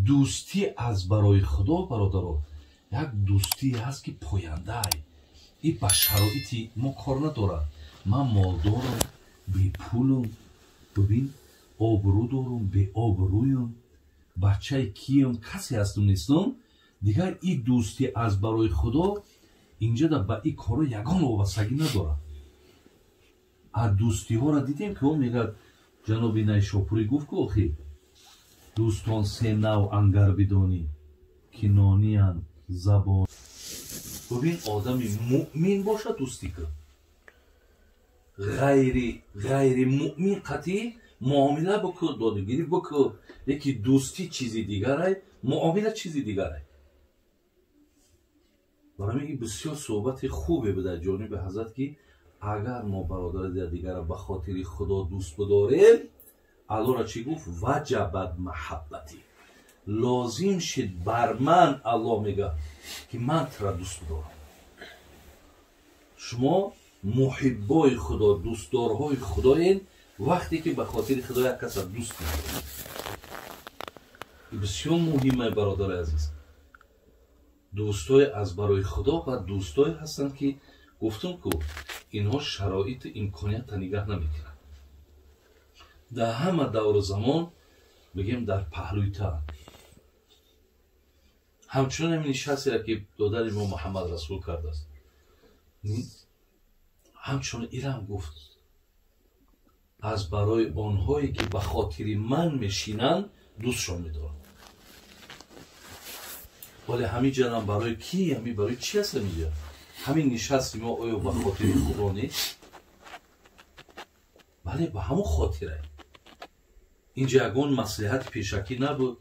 دوستی از برای خدا برادران یک دوستی هست که پاینده این با شرایطی ما کار ندارم. من مالدارم بی پولم، ببین آبرو دارم بی آبرویم، بچه کیم کسی هستم نیستم دیگر. این دوستی از برای خدا اینجا در با این کارو یگان وابستگی نداره. از دوستی ها را دیدیم که اون میگه جناب نیشاپوری گفت که آخی دوستان سه نوع انگر بدانی که نانیان زبان. ببین آدمی مؤمن باشه دوستی کن، غیر مؤمن قطعی معامله بکن، دادگیری بکن. یکی دوستی چیزی دیگره، معامله چیزی دیگره. برای میگه بسیار صحبت خوبه به در جانب حضرت که اگر ما برادر دیگر را به خاطر خدا دوست بداریم، الله را چی گفت؟ وجبت محبتی، لازم شد بر من. الله میگه که من تو را دوست بدارم. شما محبای خدا، دوستدارهای خدایین وقتی که به خاطر خدا یک کس را دوست میدارید. این بسیار مهمه برادر عزیز. دوستای از برای خدا و دوستای هستند که گفتم که اینها شرایط امکانیت نگاه نمیکنن. در همه دور زمان بگیم در پهلوی تا همچنان همین شخصی را که دادر امام محمد رسول کرده است، همچنان این هم گفت از برای آنهایی که به خاطر من میشینند دوستشان میدارم. ولی همین جنم برای کی؟ همین برای چی هست؟ میگه همین نشستی ما آیا به خاطر خدا نیست؟ بله به همون خاطره. اینجا یکون مصلحت پیشکی نبود.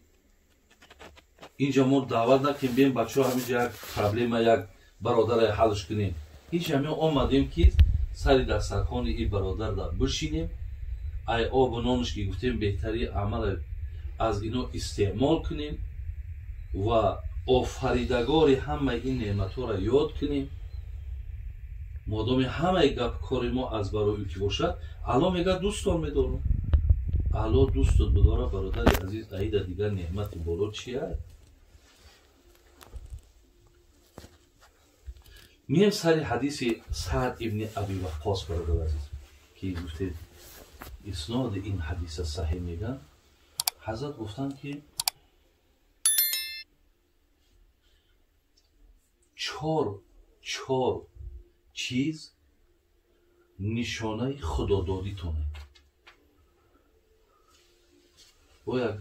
اینجا ما دعوت نکنیم بیم بچه ها همینجا یک پرابلم یک برادر حلش کنیم. اینجا همین آمدیم که سری در سرخان این برادر در بشینیم، ای آب و نانش که گفتیم بهتری عمل از اینو استعمال کنیم و آفریدگار همه این نعمت ها را یاد کنیم. مادام همه گپ کار ما از برای او که باشد، الله میگه دوستان میدارم. الله دوستت بداره برادر عزیز. ایده دیگر نعمت بالا چیه؟ میم سری حدیث سعد ابن ابی وقاص برادر عزیز که گفته اسناد این حدیث صحیح میگن. حضرت گفتن که چهار چیز نشانه خداداری تونه. باید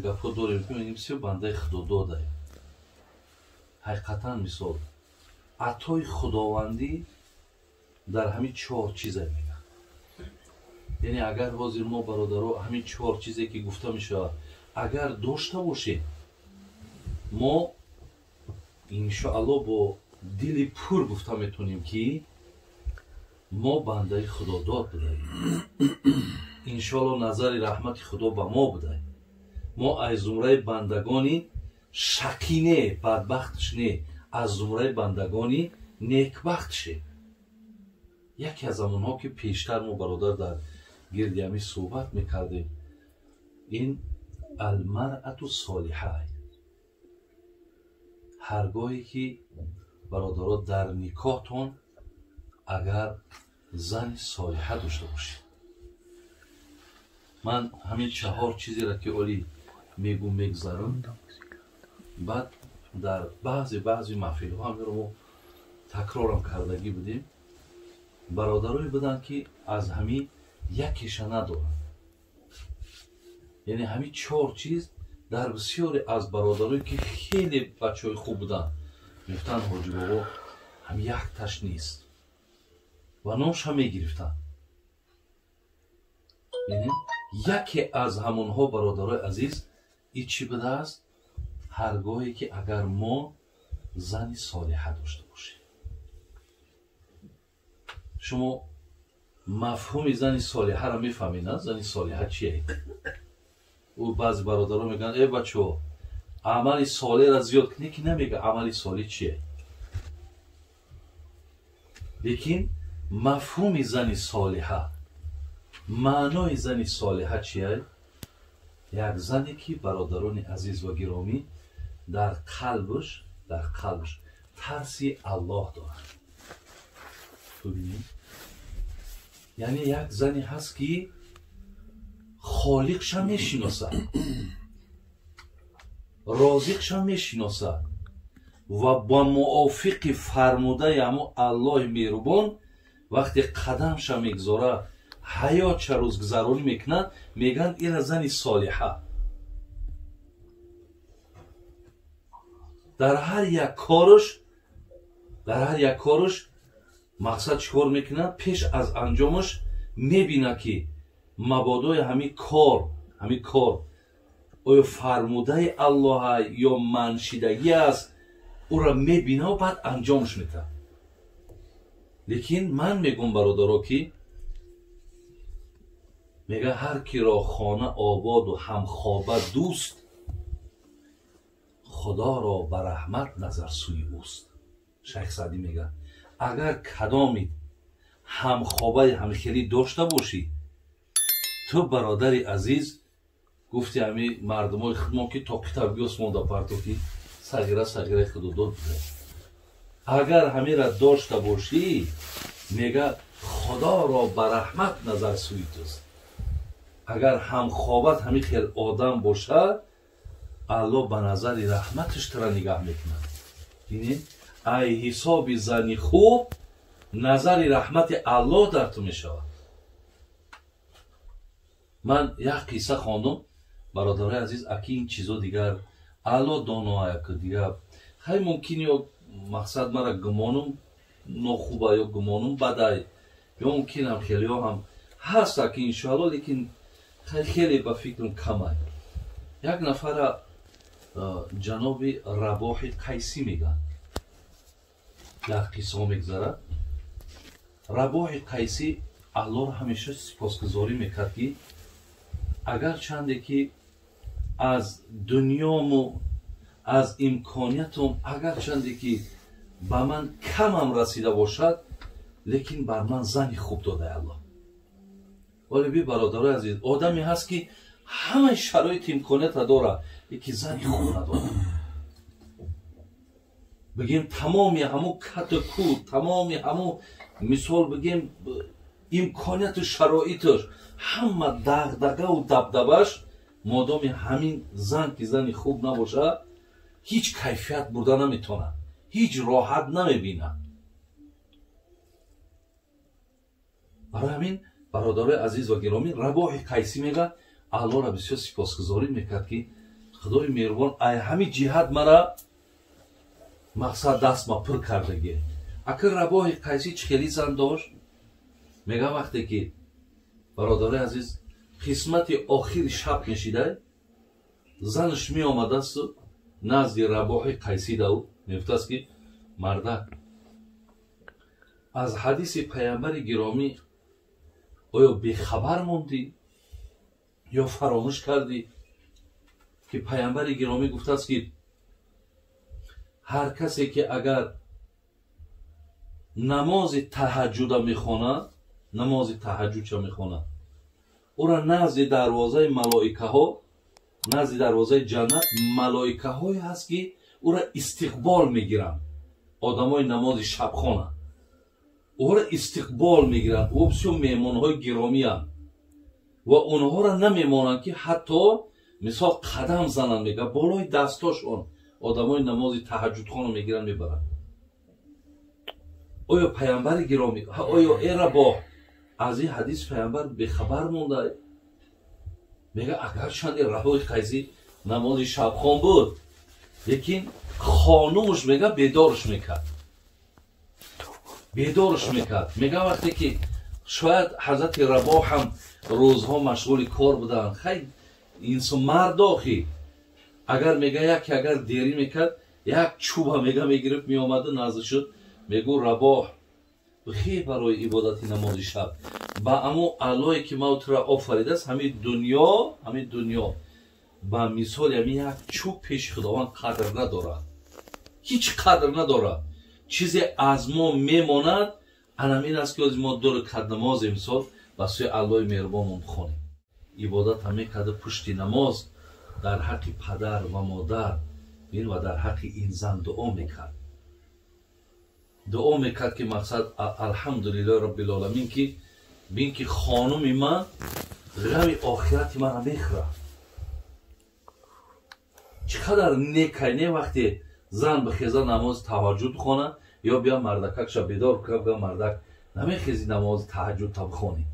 گفت داریم که میگیم بسیار بنده خدا داده. حقیقتا مثال عطای خداوندی در همین 4 چیزه میگن. یعنی اگر حاضر ما برادرها همین 4 چیزی که گفته میشه اگر داشته باشیم، ما انشاءالله با دل پر گفته میتونیم که ما بنده خدا داد بدهیم. انشاءالله نظر رحمت خدا به ما بده. ما از زمره بندگانی شقی بدبختش نه، از زمره بندگانی نیکبخت شیم. یکی از همونها که پیشتر ما برادر در گردی همی صحبت میکردیم، این المرأة صالحه. هرگاهی که برادرها در نکاحتون اگر زن صالحه داشته باشید، من همین 4 چیزی را که اولی میگم میگذارم، بعد در بعضی محفل ها هم رو تکرارم کردگی بودیم. برادرای بدن که از همین یکیش ندارن. یعنی همین 4 چیز در بسیاری از برادرایی که خیلی بچه های خوب بودن میفتن حاجی بابا هم یک تش نیست و نامش هم میگرفتن. یعنی یکی از همونها برادرای عزیز این چی بده است؟ هرگاهی که اگر ما زنی صالحه داشته باشیم. شما مفهوم زنی صالحه را میفهمید نه؟ زنی صالحه چیه؟ او بعضی برادرها میگن ای بچه ها عمل صالح را زیاد کنی، که نمیگه عمل صالح چیه. لیکن مفهوم زنی صالحه، معنای زنی صالحه چیه؟ یک زنی که برادران عزیز و گرامی در قلبش ترسی الله دارد. ببینید، یعنی یک زنی هست که خالقش هم میشناسد، رازقش هم میشناسد و با موافق فرموده همو الله مهربان وقتی قدمش میگذاره حیات چه روز گذرانی میکنه، میگن این زن صالحه. در هر یک کارش مقصد چیکار میکنه؟ پیش از انجامش میبینه که مبادای همین کار آیا فرموده الله یا منشیدگی است، او را میبینه و بعد انجامش میده. لیکن من میگم برادرها که میگه هر کی را خانه آباد و همخوابه دوست، خدا را به رحمت نظر سوی اوست. شیخ سعدی میگه اگر کدامی همخوابه همخیلی داشته باشی، تو برادر عزیز گفتی همین مردمای خدمت که تا کتاب بیاس مونده پرتو که صغیره خود داد بده. اگر همین را داشته باشی، میگه خدا را به رحمت نظر سوی توست. اگر همخوابت همین خیلی آدم باشه، الله به نظر رحمتش ترا نگاه میکنه. یعنی ای حساب زنی خوب، نظر رحمت الله در تو میشود. من یک قصه خواندم برادرای عزیز، اکی این چیزا دیگر الله دانایه که دیگر خیلی ممکنه یا مقصد مرا گمانم ناخوبه یا گمانم بده، یا ممکن هم خیلی هم هست اکی انشاءالله، لیکن خیلی به فکرم کمه. یک نفر جناب رباح قیسی میگن، یک قصه میگذره. رباح قیسی الله را همیشه سپاسگزاری میکرد که اگر چنده که از دنیامو از امکانیتم اگر چنده که به من کمم رسیده باشد، لیکن بر من زنی خوب داده الله. ولی بی برادرای عزیز، آدمی هست که همه شرایط امکانیت داره، یکی زنی خوب نداره. بگیم تمامی همو کت کود، تمامی همو مثال بگیم امکانیت و شرایطش همه دغدغه و دبدبش، مادامی همین زن که زنی خوب نباشه هیچ کیفیت برده نمیتونه، هیچ راحت نمیبینه. برای همین برادرای عزیز و گرامی، رباح قیسی میگه الله را بسیار سپاسگزاری میکرد که خدای مهربان ای همین جهت مرا مقصد دست ما پر کردگی. اگر رباح قیسی چخیلی زن داشت، میگه وقتی که برادرای عزیز قسمت آخر شب نشیده، زنش می آمده است نزد رباح قیسی دو میفته است که مردک از حدیث پیامبر گرامی آیا بیخبر موندی یا فراموش کردی که پیامبر گرامی گفته است که هر کسی که اگر نماز تهجد میخواند، نماز تهجد چه میخواند، او را نزد دروازه ملائکه ها، نزد دروازه جنت ملائکه هایی هست که او را استقبال میگیرند. آدمای نماز شبخانه او را استقبال میگیرند، او بسیار میهمان های گرامی هستند و اونها را نمیمانند که حتی مثال قدم زنند، میگه بالای دستاشون آدمای نماز تهجد خانه میگیرند میبرند. آیا پیامبر گرامی، آیا ای رباح از این حدیث پیامبر به خبر مونده؟ میگه اگر چند رباح قیسی نماز شبخوان بود، لیکن خانومش میگه بیدارش میکرد. میگه وقتی که شاید حضرت رباح هم روزها مشغول کار بودن، خیلی انسان مرد آخی اگر میگه یکی اگر دیری میکرد یک چوب هم میگه میگرفت میامده نزد شد، میگو رباح بخیر برای عبادت نماز شب با امو الهی که ما تو را آفریده است، همین دنیا با مثال همین یک چوب پیش خداوند قدر نداره، هیچ قدر نداره. چیزی از ما میماند همین است که از ما دور کد نماز مثال با سوی الله مهربان خونیم، عبادت همه کده پشت نماز در حق پدر و مادر و در حق این زن دعا میکرد. دعا میکرد که مقصد الحمدلله رب العالمین که بین که خانم من غم آخرت من میخوره. چقدر نیکنه وقتی زن بخیزه نماز تهجد بخونه یا بیا مردککش بیدار کنه بیا مردک نمیخیزی نماز تهجد بخونی.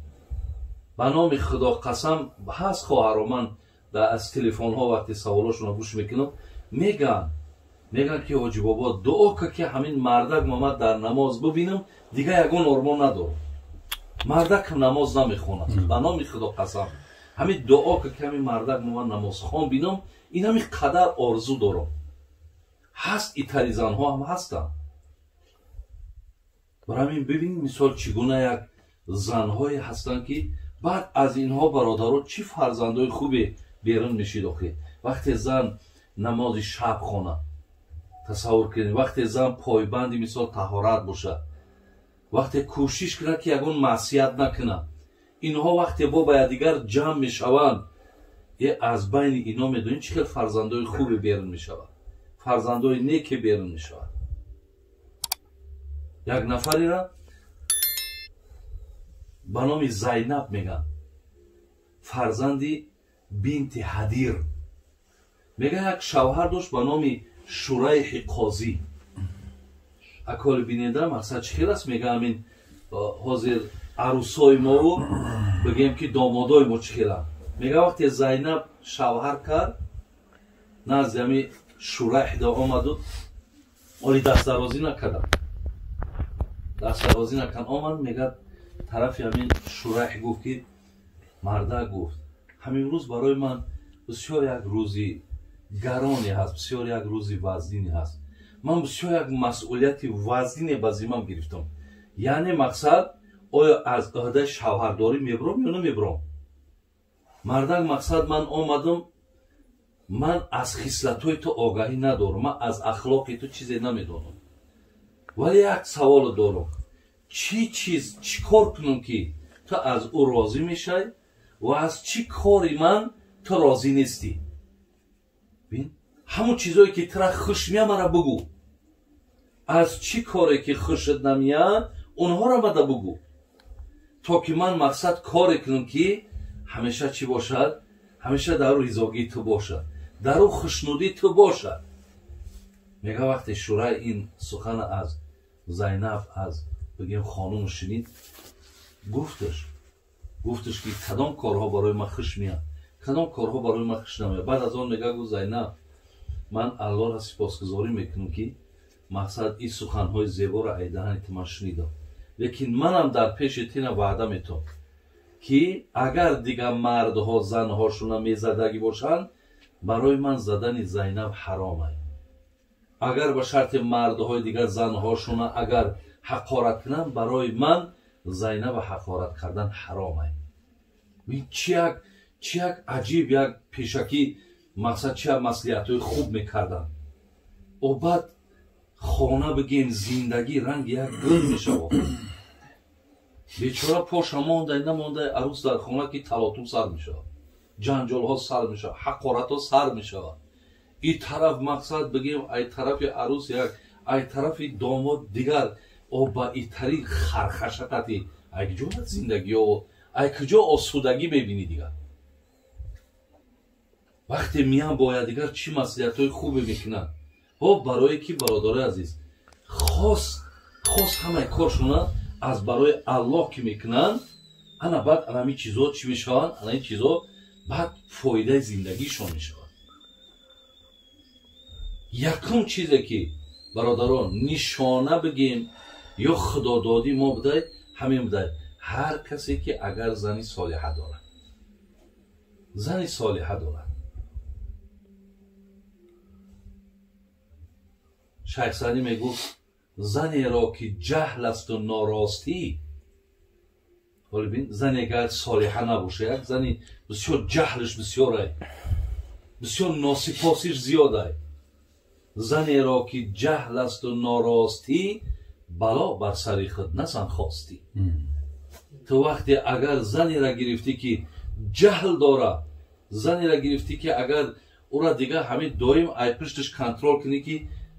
به نام خدا قسم هست خواهر من از تلفن ها وقتی سوالاشون رو گوش میکنم میگن که حاجی بابا دعا که همین مردک محمد در نماز ببینم دیگه یگون ارمان ندارم. مردک نماز نمیخونه. به نام خدا قسم همین دعا که همین مردک محمد نماز خون بینم این همین قدر آرزو دارم. هست ایتری زن ها هم هستن. برای همین ببین مثال چگونه یک زن های هستن که بعد از اینها برادرها چی فرزندای خوبی بیرون میشید. وقتی زن نماز شب خونه تصور کنید، وقتی زن پایبندی مثال طهارت باشه، وقتی کوشش کنه که یگون معصیت نکنه، اینها وقتی با دیگر جمع میشوند از بین اینا میدونید چقدر فرزندای خوبی بیرون میشود، فرزندای نیک بیرون میشود. یک نفری را به نام زینب میگن، فرزندی بنت حدیر. میگه یک شوهر داشت به نام شریح قاضی. اکال بیننده مقصد چی است؟ میگه همین حاضر عروسای ما رو بگیم که دامادای ما چی خیلی. میگه وقتی زینب شوهر کرد نزد همین شریح دا آمد و آلی دست درازی نکردم، دست درازی نکن آمد. میگه طرف همین شریح گفت که مرده گفت همین روز برای من بسیار یک روزی گرانی هست، بسیار یک روزی وزنی هست. من بسیار یک مسئولیت وزنی به ذمم گرفتم. یعنی مقصد آیا از عهده شوهرداری میبرم یا نمیبرم؟ مردک مقصد من آمدم، من از خصلت‌های تو آگاهی ندارم، من از اخلاق تو چیزی نمیدونم، ولی یک سوال دارم، چی کار کنم که تو از او راضی میشی و از چی کاری من تو راضی نیستی؟ بین همون چیزایی که ترا خوش میاد مرا بگو. از چی کاری که خوشت نمیاد اونها را مده بگو، تا که من مقصد کاری کنم که همیشه چی باشد؟ همیشه در رضاگی تو باشد، در خوشنودی تو باشد. میگه وقتی شورای این سخن از زینب از بگیم خانم شنید، گفتش که کدام کارها برای من خوش میاد، کدام کارها برای من خوش نمیاد. بعد از آن میگه گفت زینب من الله را سپاسگزاری میکنم که مقصد این سخنهای زیبا را ایدهانت من شنیدم، لیکن منم در پیش تین وعده میتونم که اگر دیگه مردها زنهاشون میزدگی باشند برای من زدن زینب حرامه. اگر به شرط مردهای دیگر زنهاشون اگر حقارت کنن برای من زینب حقارت کردن حرامه. چی یک عجیب یک پیشکی مقصد چی مصلحت‌های خوب میکردن و بعد خانه بگیم زندگی رنگ یک گل میشه. بیچاره پاش مانده نمانده عروس در خانه که تلاطم سر میشه، جنجال ها سر میشه، حقارت ها سر میشه. این طرف مقصد بگیم ای طرف عروس یک، ای طرف داماد دیگر، و با این طریق خرخشقتی ای کجا زندگی و ای کجا آسودگی میبینی دیگر. وقتی میان باید دیگر چی مصلحت های خوبی میکنن برای که برادر عزیز خاص همه کارشونه از برای الله که میکنن، انا بعد همین چیزا چی میشن؟ این چیزا بعد فایده زندگیشون میشن. یکم چیزی که برادران نشانه بگیم یا خدادادی ما بده همین بده، هر کسی که اگر زنی صالحه داره، زنی صالحه داره. شیخ سعدی میگفت زنی را که جهل است و ناراستی، ولی بین زنی اگر صالحه نباشه، یک زنی بسیار جهلش بسیاره، بسیار ناسپاسیش زیاده. زنی را که جهل است و ناراستی بلا بر سری خود نزن خواستی. تو وقتی اگر زنی را گرفتی که جهل داره، زنی را گرفتی که اگر ура дига ҳамин доим ай пишташ контрол кунӣ ки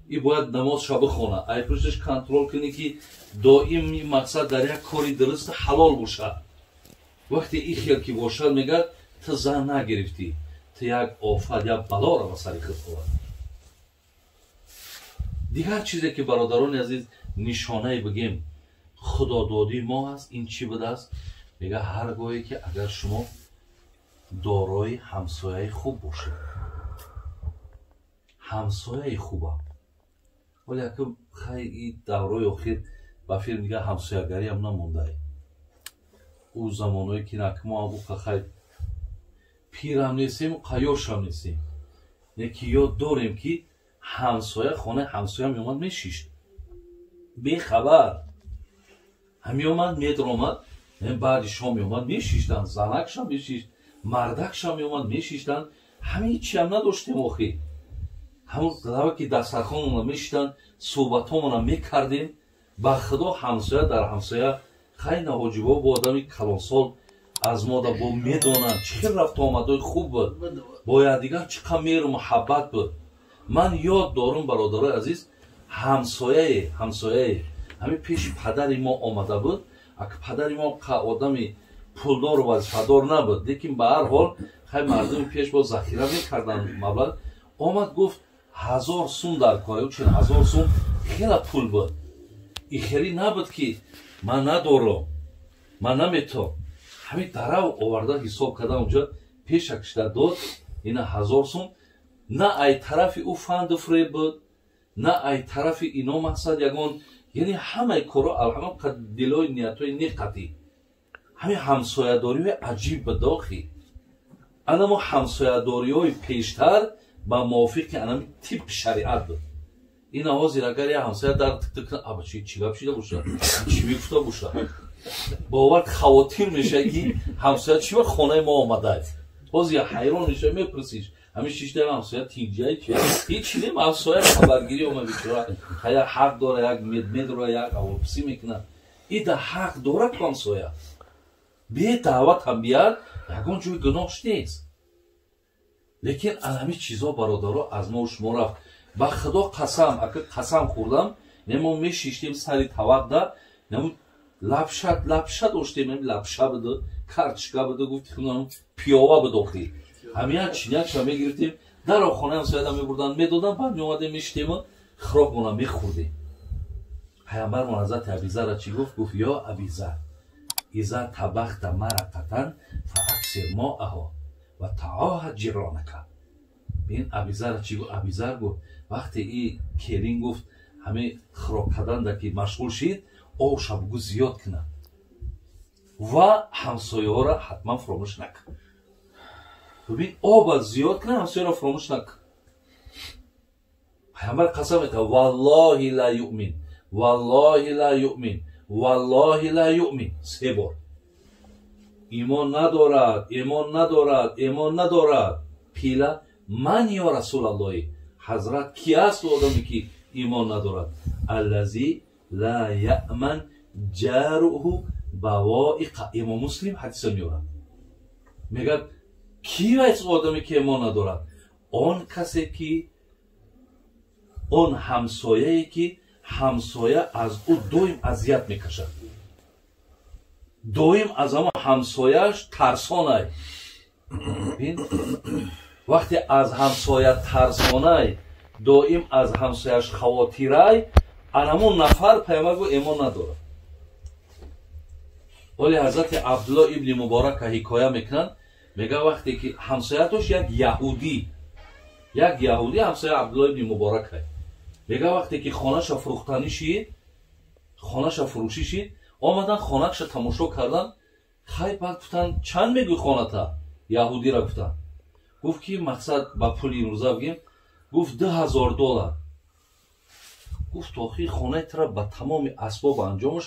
и бояд намозша бихона, ай пишташ контрол кунӣ ки доим мақсад дар як кори дуруст ҳалол бошад. вақте ин хел ки бошад мегӯяд ту зан нагирифтӣ, ту як офат як балоро ба сари худ овардӣ. дигар чизе ки бародарони азиз нишонаи бигем худододии мо аст, ин чӣ будааст? мега ҳар гоҳе ки агар шумо дорои ҳамсояи хуб бошед, ҳамсояи хуба, вале якум хай и даврои охир ба филм дига ҳамсоягариам намондаи ӯ замоное ки накмо абуқа хай пирам нестем қаёшам нестем, не ки ёд дорем ки ҳамсоя хонаи ҳамсоя меомад мешишт бехабар, ҳамеомад медромад, баъди шом меомад мешиштанд, занакшам мешишт, мардакшам меомад мешиштанд, ҳамин чиам надоштем охир. ҳамон даве ки дастархонмона мешиштанд, суҳбатҳомона мекардем, ба худо ҳамсоя дар ҳамсоя хай наҳоҷибо бо одами калонсол аз мода бо медонанд чӣ хел рафтуомадои хуб буд, бо якдигар чӣ қадр меҳру муҳаббат буд. ман ёд дорум бародарои азиз, ҳамсояе ҳамин пеши падари мо омада буд. ак падари мо одами пулдору вазифадор набуд, лекин ба ҳар ҳол хай мардуми пеш бо захира мекарданд маблағ. омад гуфт 1000 сум дар кора, чин 1000 сум хела пул буд. ихери набуд ки ман надорам, ман наметавонам. ҳамин дарав оварда ҳисоб карда онҷо пешакшда дод, ина 1000 сум. на ай тарафи ӯ фанду фреб буд, на ай тарафи ино мақсад ягон, яъне ҳамаи корро алҳамд дилои ниятҳои неқатӣ. ҳамин ҳамсоядориҳои аҷиб буд охи. ана мо ҳамсоядориҳои пештар ба мувофиқи анами тиб шариат буд. ин ҳозир агар як ҳамсоя дар тиктик аба чӣ гап шида бошад, чӣ мегуфта бошад, бовар хавотир мешавад ки ҳамсоя чӣ вақт хонаи мо омадааст. ҳозир ҳайрон мешавӣ, мепурсиш ҳамин шишта ҳамсоя тинҷаи чи ҳеҷ нем ҳамсоя хабаргирӣ ома бичора хая ҳақ дора, як медора, як авопсӣ мекунад. ида ҳақ дорад ҳамсоя бедаъват ҳам бияд, ягон ҷои гуноҳш нест. лекин анҳамин чизҳо бародаро аз мо шумо рафт. ба худо қасам, ака қасам хӯрдам, немо мешиштем сари тавақда, немо лапша доштем, лапша буду, картишка буду, гуфтем пиёва буд охир. ҳамин чинякша мегирифтем, даро хонаи ҳамсояда мебурданд, медоданд, баъд меомадем мешитему хӯрокмона мехӯрдем. пайғамбармон ҳазрати абизарра чӣ гуфт? гуфт ё абизар иза табахта марақатан фааксир моаҳо ва таоҳад ҷиронака. ин абизарра чӣ гуфт? абизар гуфт вақте и келин гуфт ҳамин хӯрок карданда ки машғул шид, обша бугӯ зиёд кунад ва ҳамсояҳоро ҳатман фуромӯш накун. бибин оба зиёд кунад, ҳамсояро фуромӯш накун. пайғамбар қасам метавад валлоҳи ла юъмин, валлоҳи ла юъмин, валлоҳи ла юъмин. 3 бор имон надорад, имон надорад, имон надорад. пила ман ё расулаллоҳи, ҳазрат ки аст одаме ки имон надорад? аллази ла яъман ҷаруҳу бавоиқа. имом муслим ҳадиса меорад, мегӯяд ки аст одаме ки имон надорад? он касе ки, он ҳамсояе ки ҳамсоя аз ӯ доим азият мекашад, доим аз ҳама ҳамсояш тарсонай. вақте аз ҳамсоя тарсонай, доим аз ҳамсояш хавотирай, анамон нафар пайғамбар гӯ эмон надорад. оли ҳазрати абдулло ибни муборака ҳикоя мекунанд, мега вақте ки ҳамсоя дошт як яҳудӣ ҳамсоя абдулло ибни муборака. мега вақте ки хонаша фурӯхтанӣ шид, хонаша фурӯшӣ шид, омадан хонакша тамошо кардан. хай баъд гуфтанд чанд мегӯй хоната? яҳудиро гуфтанд. гуфт ки мақсад ба пули имрӯза бигем. гуфт $2000. гуфт охир хонаи тра ба тамоми асбоб анҷомаш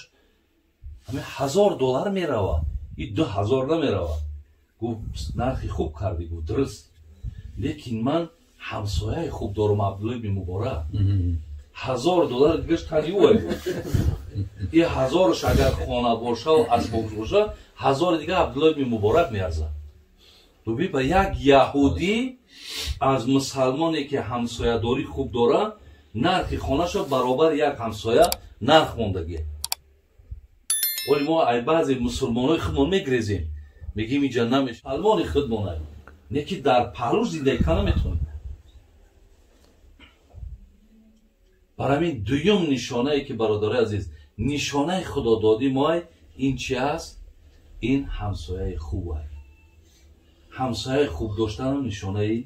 $1000 меравад, и $2000 намеравад. гуфт нархи хуб кардӣ, гуфт дуруст, лекин ман ҳамсояи хуб дорам, абдулло ибни муборак. $1000 дигаш тани ӯ ай. и 1000-ш агар хона бошаву асбоб боша, 1000 дига абдулло ибни муборак меарзад. ببین با یک یهودی از مسلمانی که همسایه‌داری خوب داره نرخ خانه‌شو برابر یک همسایه نرخ موندگی. ولی ما ای بعضی مسلمانای خودمون میگریزیم میگیم اینجا نمیشه مسلمان خودمونه نه که در پهلوش زندگی کنه میتونه. برای همین دویم نشانه ای که برادر عزیز نشانه خدا دادی ما این چی است؟ این همسایه خوبه. همسایه خوب داشتن نشانه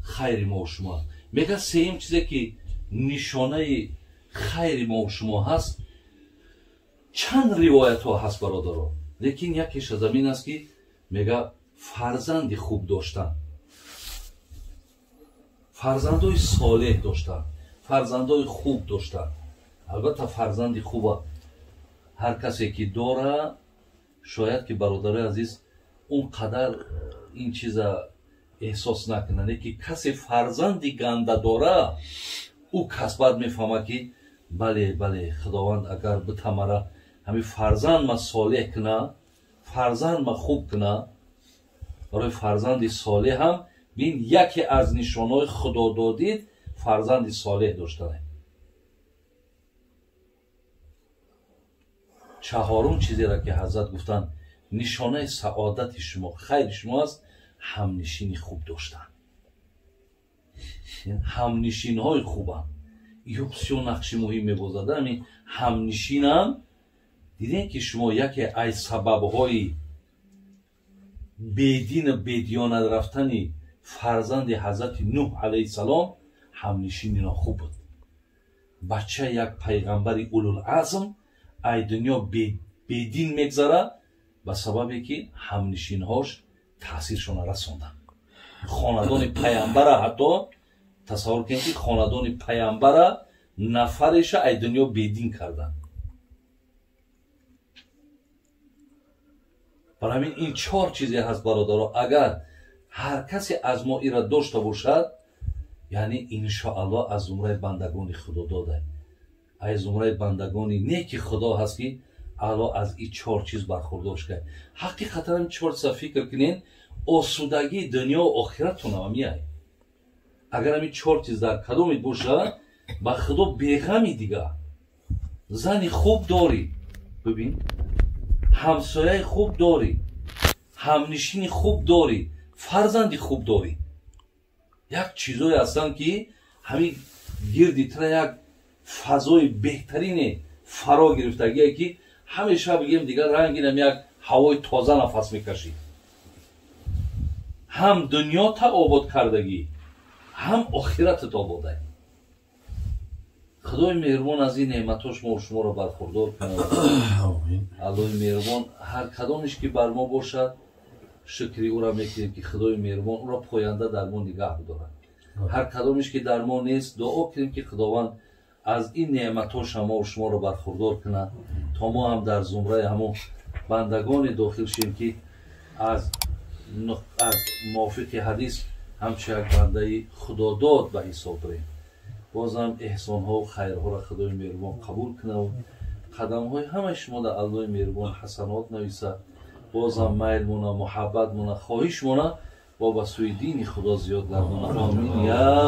خیر ما و شما. میگه سیم چیزی که نشانه خیر ما و شما هست چند روایت ها هست برادرها، لیکن یکیش از این است که میگه فرزند خوب داشتن، فرزندای صالح داشتن، فرزندای خوب داشتن. البته فرزند خوب هر کسی که داره شاید که برادر عزیز اون قدر این چیزا احساس نکنه که کسی فرزندی گنده داره او کس بعد میفهمه که بله خداوند اگر بتمره همین فرزند ما صالح کنه، فرزند ما خوب کنه، برای فرزند صالح هم بین یکی از نشانهای خدا دادید فرزند صالح داشتنه. چهارم چیزی را که حضرت گفتن نشانه سعادت شما خیر شما است همنشینی خوب داشتن. همنشین های خوبم این بسیار نقش مهم می‌بازد. همین همنشین هم دیدین که شما یکی از سبب های بدین بدیانت رفتنی فرزند حضرت نوح علیه السلام همنشین اینا خوب بود. بچه یک پیغمبر اولوالعزم ای دنیا بدین میگذره به سببی که همنشین هاش تاثیرشون رسوندن. خاندان پیامبر حتی تصور کنید که خاندان پیامبر نفرش ای دنیا بدین کردن. برای همین این چهار چیزی هست برادرها، اگر هر کسی از ما ایرا داشته باشد یعنی انشاءالله از زمره بندگان خدا داده، از زمره بندگانی نیک خدا هست که الله از این چهار چیز برخوردار شد. حقیقتا این چهار چیز فکر کنین آسودگی دنیا و آخرتتون هم میاد. اگر همین چهار چیز در کدومی باشه با خدا بیغمی دیگه. زنی خوب داری، ببین همسایه خوب داری، همنشینی خوب داری، فرزندی خوب داری، یک چیزایی هستن که همین گردی تر یک فضای بهترین فرا گرفتگیه که همیشه بگیم دیگه رنگینم یک هوای تازه نفس میکشی. هم دنیا تا آباد کردگی هم آخرت تا آباده. خدای مهربان از این نعمتاش ما و شما را برخوردار کنه. الله مهربان هر کدامش که بر ما باشد شکری او را میکنیم که خدای مهربان او را پاینده در ما نگاه بدارد. هر کدامش که در ما نیست دعا کنیم که خداوند از این نعمتاش ما و شما را برخوردار کنه تا ما هم در زمره همون بندگان داخل شیم که از موافق حدیث همچه یک بنده خدا داد به حساب بریم. بازم احسان ها و خیرها را خدای مهربان قبول کنه و قدم های همه شما در الله مهربان حسنات نویسه. بازم میل مونه، محبت مونه، خواهش مونه با بسوی دین خدا زیاد گردانه. آمین یا